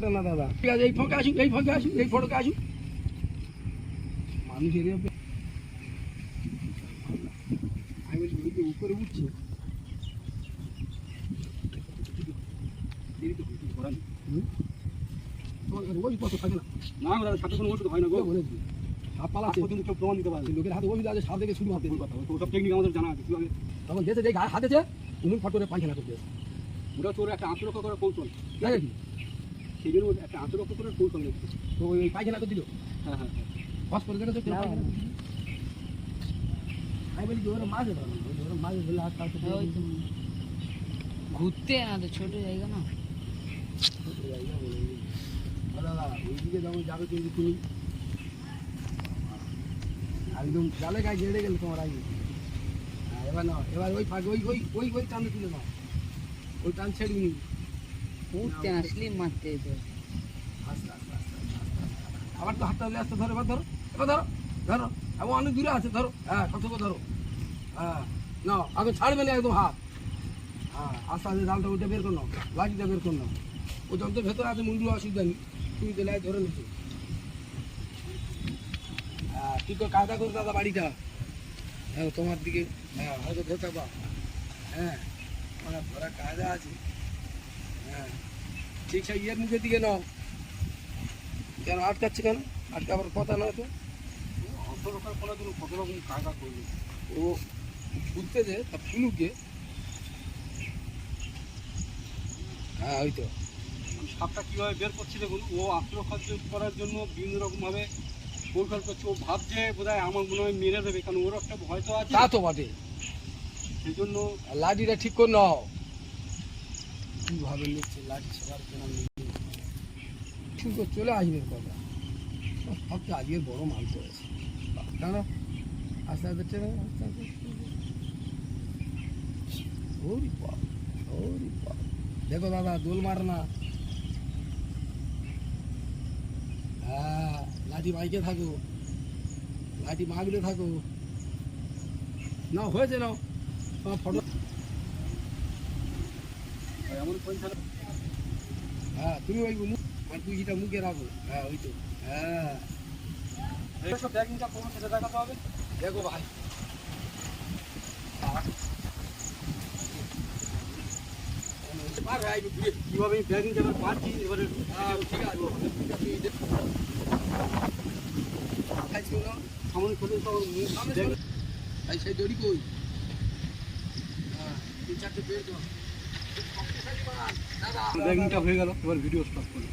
ওঠে না দাদা। ঠিক আছে, এই ফাঁকে আসুন, এই ফাঁকে আসুন, এই ফটোকে আসুন। মানুষ এরিয়া আমি উপরে উঠছি। ওই কত থাকে না না দাদা, সাথে কোনো ওষুধ হয় না গো। সাপ পালা আছে কিন্তু কেউ প্রমাণ দিতে পারে। লোকের হাতে ওষুধ আছে, সাপ দেখে শুরু মারতে কথা। ওসব টেকনিক আমাদের জানা আছে। তখন দেশে যে গায়ে হাতেছে উনি ফটো করে পায়খানা করতে আসে। ওটা তোর একটা আত্মরক্ষা করার কৌশল, ঠিক আছে? সেই জন্য একটা আত্মরক্ষা করার কৌশল নিচ্ছে। তো ওই পায়খানা তো দিল। হ্যাঁ হ্যাঁ, ফস করে দিলে তো আমি বলি ওরা মাঝে ধরো, ওরা মাঝে ধরলে হাত কাটতে ঘুরতে না তো ছোট জায়গা না, ছোট জায়গা বলে দাদা ওইদিকে যখন যাবে কিন্তু তুমি একদম জালে গায়ে গেড়ে গেলে তোমার আগে। হ্যাঁ এবার না, এবার ওই ফাঁক ওই ওই ওই ওই টানে তুলে নাও, ওই টান ছেড়ে নি। ঘুরতে না স্লিম মারতে তো আস্তে আস্তে আস্তে আবার তো হাতটা আস্তে ধরো, এবার ধরো, এবার ধরো ধরো, এমন অনেক দূরে আছে, ধরো। হ্যাঁ কত ধরো, হ্যাঁ না এখন ছাড়বে না একদম হাত। হ্যাঁ আস্তে আস্তে জালটা উঠে বের করো, লাঠিটা বের করো। ও যখন তো ভেতরে আছে মুন্ডু অসুবিধা নেই, তুমি তো লাই ধরে নিচ্ছি। হ্যাঁ ঠিক করে কায়দা করে দাদা বাড়িটা। হ্যাঁ তোমার দিকে, হ্যাঁ হয়তো ধরে থাকবা। হ্যাঁ মানে ধরা কায়দা আছে। হ্যাঁ ঠিক সেই ইয়ের মুখের দিকে নাও। কেন আটকাচ্ছে কেন? আটকাবার কথা নয় তো। অন্তরক্ষার করার জন্য কত রকম কায়দা করবে ও। ঘুরতে যে তা ফুলুকে, হ্যাঁ ওই তো সাপটা কীভাবে বের করছে দেখুন। ও আত্মরক্ষা করার জন্য বিভিন্ন রকমভাবে কৌশল করছে। ও ভাবছে বোধ হয় আমার মনে হয় মেরে দেবে, কারণ ওর একটা ভয় তো আছে। তা তো বটে, সেই জন্য লাঠিটা ঠিক করে নাও। কীভাবে নিচ্ছে লাঠি সবার জন্য ঠিক করে চলে আসবে কথা। সবচেয়ে আজকের বড় মাল করেছে কেন? আস্তে আস্তে ট্রেনে আস্তে আস্তে ওরি বাপ, ওরি বাপ। দেখো দাদা দোল মার না। হ্যাঁ লাঠি বাইকে থাকো, লাঠি মাগলে থাকো। না হয়েছে নাও তোমার ফটো। এমন হ্যাঁ তুমি ওই কুইটা মুখে রাখো। হ্যাঁ ওই তো, হ্যাঁ সব ব্যাগিংটা করবো, সেটা দেখাতে হবে। দেখো ভাই কিভাবে আমি ব্যাগিং যাবার পারছি এবারে। ঠিক আছে সামনে খোঁজে তো সেই দড়ি কই। হ্যাঁ 3-4টে বের কর। ব্যাগিংটা হয়ে গেল, এবার ভিডিও স্টপ করো।